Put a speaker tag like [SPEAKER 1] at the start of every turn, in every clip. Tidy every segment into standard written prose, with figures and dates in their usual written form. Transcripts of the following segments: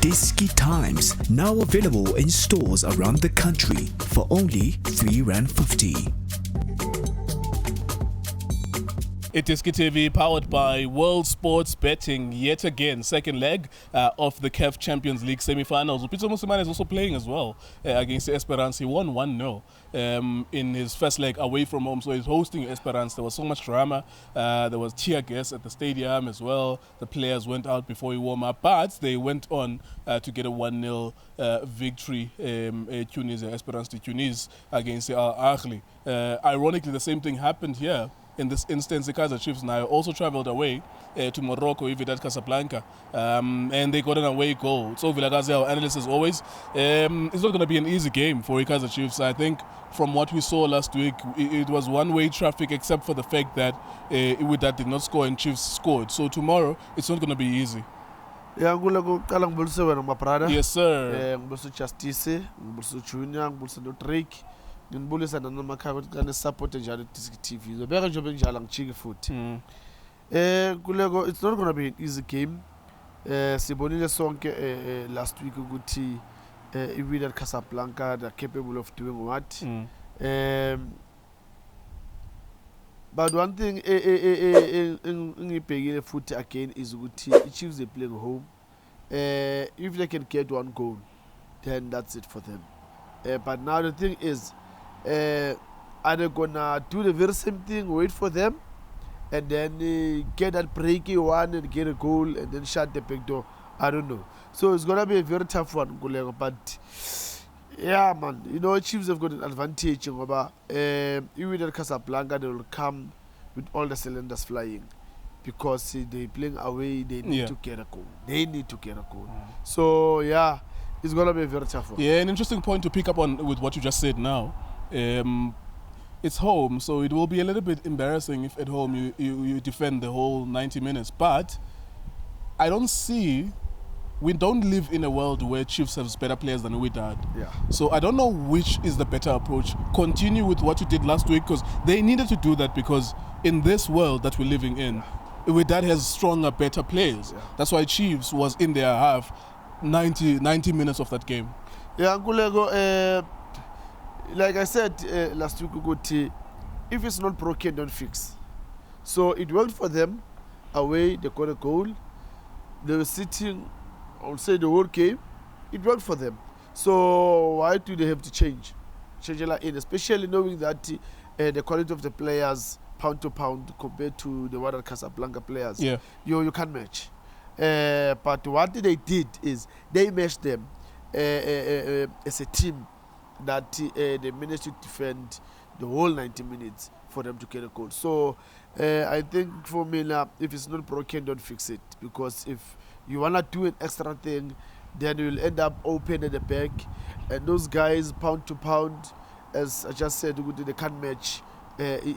[SPEAKER 1] iDiski Times, now available in stores around the country for only R3.50.
[SPEAKER 2] iDiskiTV powered by World Sports Betting yet again, second leg of the CAF Champions League semi-finals. Upito Musimane is also playing as well against Esperance. He won 1-0 in his first leg away from home, so he's hosting Esperance. There was so much drama. There was tear gas at the stadium as well. The players went out before he warmed up, but they went on to get a 1-0 victory, Tunisia, Esperance de Tunis against Al Ahly. Ironically, the same thing happened here. In this instance, the Kaizer Chiefs now also travelled away to Morocco, Wydad Casablanca, and they got an away goal. Tso Vilakazi, our analyst as always, it's not going to be an easy game for the Kaizer Chiefs. I think from what we saw last week, it was one-way traffic except for the fact that Wydad did not score and Chiefs scored. So tomorrow, it's not going to be easy.
[SPEAKER 3] Yes, sir.
[SPEAKER 2] Yes,
[SPEAKER 3] nginibulisa nanamakhaya kane support njalo iDiskiTV ngibeka nje benjalo ngijike futhi kuleko it's not going to be an easy game. Sibonile sonke last week ukuthi iWydad Casablanca are capable of doing what. But one thing ngibhekile futhi again is ukuthi iChiefs are playing home. If they can get one goal, then that's it for them. But now the thing is, are they gonna do the very same thing, wait for them, and then get that breaky one and get a goal and then shut the back door? I don't know. So it's gonna be a very tough one, but yeah, man, you know, Chiefs have got an advantage over even at Casablanca. They will come with all the cylinders flying because they playing away. They need to get a goal. So yeah, it's gonna be a very tough one.
[SPEAKER 2] Yeah, an interesting point to pick up on with what you just said now. It's home, so it will be a little bit embarrassing if at home you defend the whole 90 minutes. But I don't see, we don't live in a world where Chiefs have better players than Wydad.
[SPEAKER 3] Yeah.
[SPEAKER 2] So I don't know which is the better approach. Continue with what you did last week, because they needed to do that, because in this world that we're living in, Wydad has stronger, better players.
[SPEAKER 3] Yeah.
[SPEAKER 2] That's why Chiefs was in their half 90 minutes of that game.
[SPEAKER 3] Yeah, Ngulego, like I said last week, if it's not broken, don't fix. So it worked for them. Away, they got a goal. They were sitting, I would say, the whole game. It worked for them. So why do they have to change? Change it in, especially knowing that the quality of the players, pound to pound, compared to the Wydad Casablanca players, you can't match. But what they did is they matched them as a team that they managed to defend the whole 90 minutes for them to get a goal. So I think for me now, if it's not broken, don't fix it. Because if you want to do an extra thing, then you'll end up open at the back. And those guys, pound to pound, as I just said, they can't match.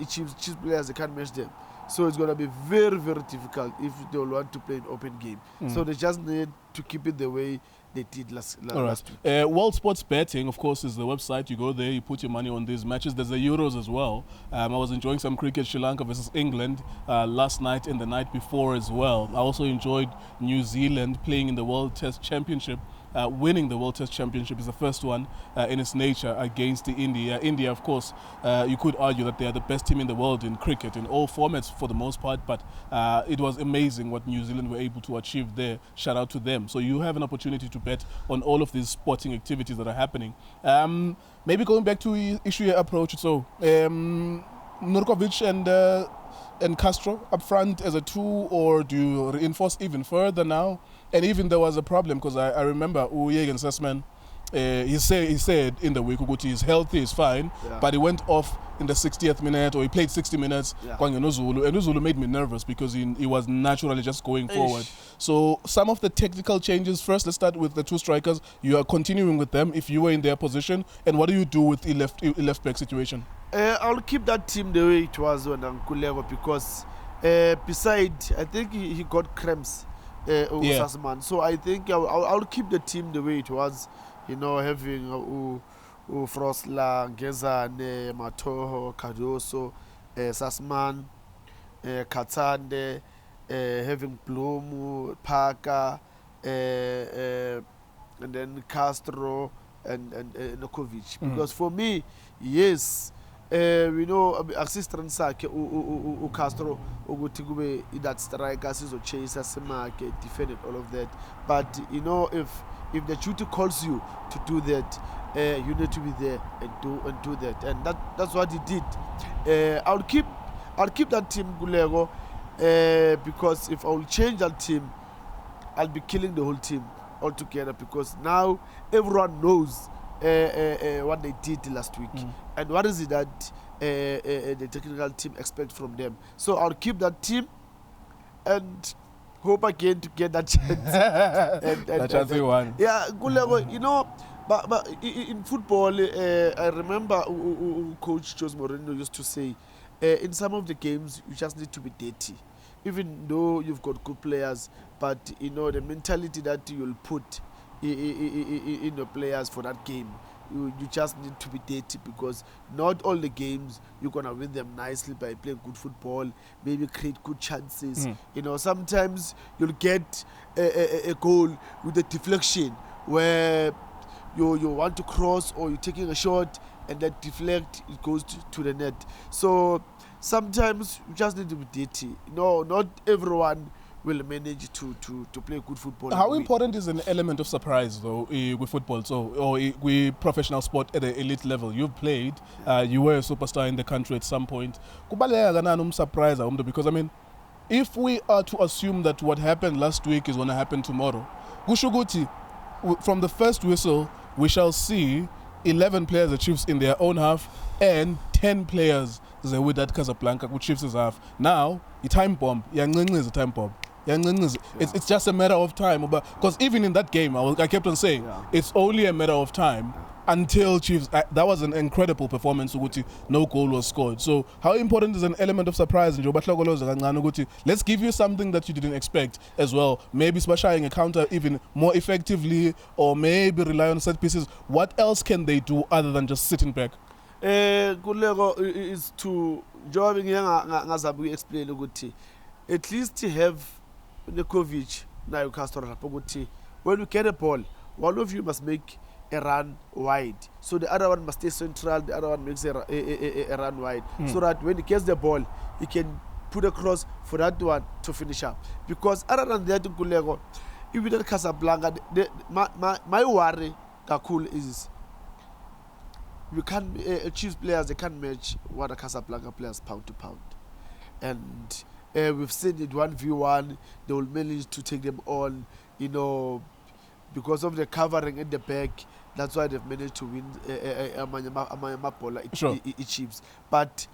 [SPEAKER 3] Chiefs players, they can't match them. So it's going to be very, very difficult if they want to play an open game. So they just need to keep it the way they did last week.
[SPEAKER 2] World Sports Betting, of course, is the website. You go there, you put your money on these matches. There's the Euros as well. I was enjoying some cricket, Sri Lanka versus England last night and the night before as well. I also enjoyed New Zealand playing in the World Test Championship. Winning the World Test Championship is the first one in its nature against India. India, of course, you could argue that they are the best team in the world in cricket in all formats for the most part, but it was amazing what New Zealand were able to achieve there. Shout out to them. So you have an opportunity to bet on all of these sporting activities that are happening. Maybe going back to issue your approach. So Nurkovic and Castro up front as a two, or do you reinforce even further now? And even there was a problem, because I remember Jürgen Sussman, he said in the week, he's healthy, he's fine, but he went off in the 60th minute, or he played 60 minutes, and Zulu made me nervous because he was naturally just going forward. So some of the technical changes, first let's start with the two strikers. You are continuing with them if you were in their position, and what do you do with the left back situation?
[SPEAKER 3] I'll keep that team the way it was on Nkulego, because besides, I think he got cramps. Sussman. So I think I'll keep the team the way it was, you know, having Frosla, Ngezane, Matoho, Cardoso, Sussman, Katande, having Bloom, Parker, and then Castro and Nokovic. Because for me, yes, we know assistant sakhe u Castro ukuthi kube that striker sizochase asemake defend and all of that, but you know if the duty calls you to do that, you need to be there and do that, and that's what he did. I'll keep that team Gulego, because if I'll change that team, I'll be killing the whole team altogether, because now everyone knows what they did last week, and what is it that the technical team expect from them. So I'll keep that team and hope again to get that chance.
[SPEAKER 2] That chance we won.
[SPEAKER 3] Yeah, good level. You know, but in football, I remember Coach Jose Mourinho used to say, in some of the games, you just need to be dirty. Even though you've got good players, but you know the mentality that you'll put in your players for that game, you just need to be dirty, because not all the games you're gonna win them nicely by playing good football, maybe create good chances. You know, sometimes you'll get a goal with a deflection where you want to cross, or you're taking a shot and that deflect, it goes to the net. So sometimes you just need to be dirty. No, not everyone will manage to play good football.
[SPEAKER 2] How important is an element of surprise, though, with football, or with professional sport at the elite level? You've played, you were a superstar in the country at some point. Surprise, because I mean, if we are to assume that what happened last week is going to happen tomorrow, from the first whistle, we shall see 11 players, the Chiefs in their own half, and 10 players, the Wydad Casablanca, which Chiefs is half. Now, the time bomb, is a time bomb. It's just a matter of time. Because even in that game, I kept on saying, it's only a matter of time until Chiefs. That was an incredible performance. No goal was scored. So how important is an element of surprise? Let's give you something that you didn't expect as well. Maybe smashing a counter even more effectively, or maybe rely on set pieces. What else can they do other than just sitting back?
[SPEAKER 3] Kulego is to jobbing ngazabu explain ukuthi at least have Nokovic na Castro ukuthi when you get a ball, one of you must make a run wide, so the other one must stay central, the other one makes a run wide, so that when he gets the ball, he can put a cross for that one to finish up. Because other than that, Kulego, even at Casablanca, my worry kakul is we can't Chiefs players, they can't match what the Casablanca players pound to pound, and we've seen it 1v1. They will manage to take them on, you know, because of the covering at the back. That's why they've managed to win Chiefs. But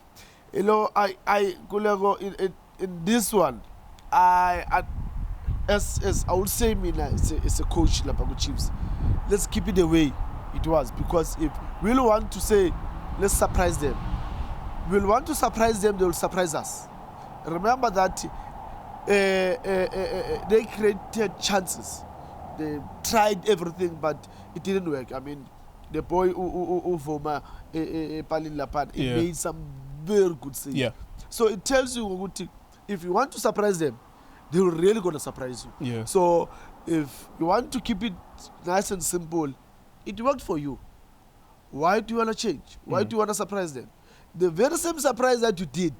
[SPEAKER 3] you know, I Kulego in this one, as I would say, it's a coach like Chiefs. Let's keep it the way it was, because if we'll want to say let's surprise them, we'll want to surprise them, they will surprise us. Remember that they created chances, they tried everything, but it didn't work. I mean, the boy Uvoma Palin Lapan, made some very good saves.
[SPEAKER 2] Yeah.
[SPEAKER 3] So it tells you, if you want to surprise them, they're really going to surprise you.
[SPEAKER 2] Yeah.
[SPEAKER 3] So if you want to keep it nice and simple, it worked for you. Why do you want to change? Why do you want to surprise them? The very same surprise that you did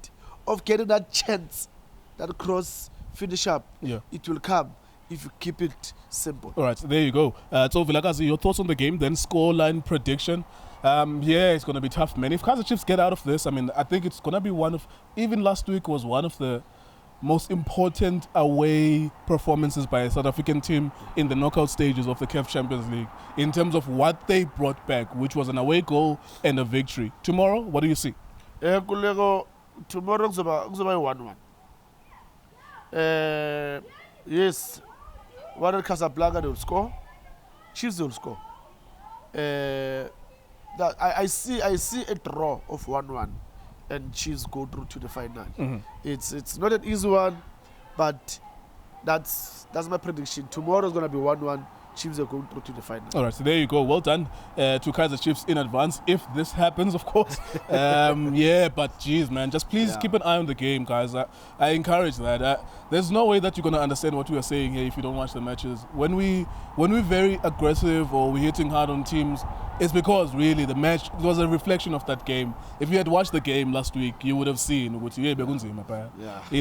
[SPEAKER 3] of getting that chance, that cross finish up, it will come if you keep it simple.
[SPEAKER 2] All right, there you go. Tso Vilakazi, your thoughts on the game, then scoreline prediction. It's going to be tough, man. If Kaizer Chiefs get out of this, I mean, I think it's going to be one of, even last week was one of the most important away performances by a South African team in the knockout stages of the CAF Champions League, in terms of what they brought back, which was an away goal and a victory. Tomorrow, what do you see?
[SPEAKER 3] Tomorrow is about 1-1. Yes, Wydad Casablanca, they will score. Chiefs will score. I see a draw of 1-1. And Chiefs go through to the final. It's not an easy one, but that's my prediction. Tomorrow is going to be 1-1. Chiefs are going through to the final.
[SPEAKER 2] All right, so there you go. Well done to Kaizer Chiefs in advance, if this happens, of course. Yeah, but geez, man, just please keep an eye on the game, guys. I encourage that. There's no way that you're going to understand what we are saying here if you don't watch the matches. When we're very aggressive or we're hitting hard on teams, it's because really the match was a reflection of that game. If you had watched the game last week, you would have seen it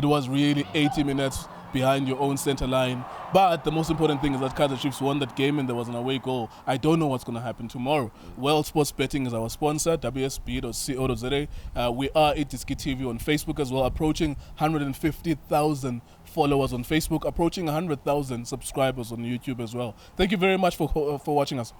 [SPEAKER 2] was really 80 minutes behind your own center line. But the most important thing is that Kaizer Chiefs won that game and there was an away goal. I don't know what's going to happen tomorrow. World Sports Betting is our sponsor, WSB.co.za. We are iDiskiTV on Facebook as well, approaching 150,000 followers on Facebook, approaching 100,000 subscribers on YouTube as well. Thank you very much for watching us.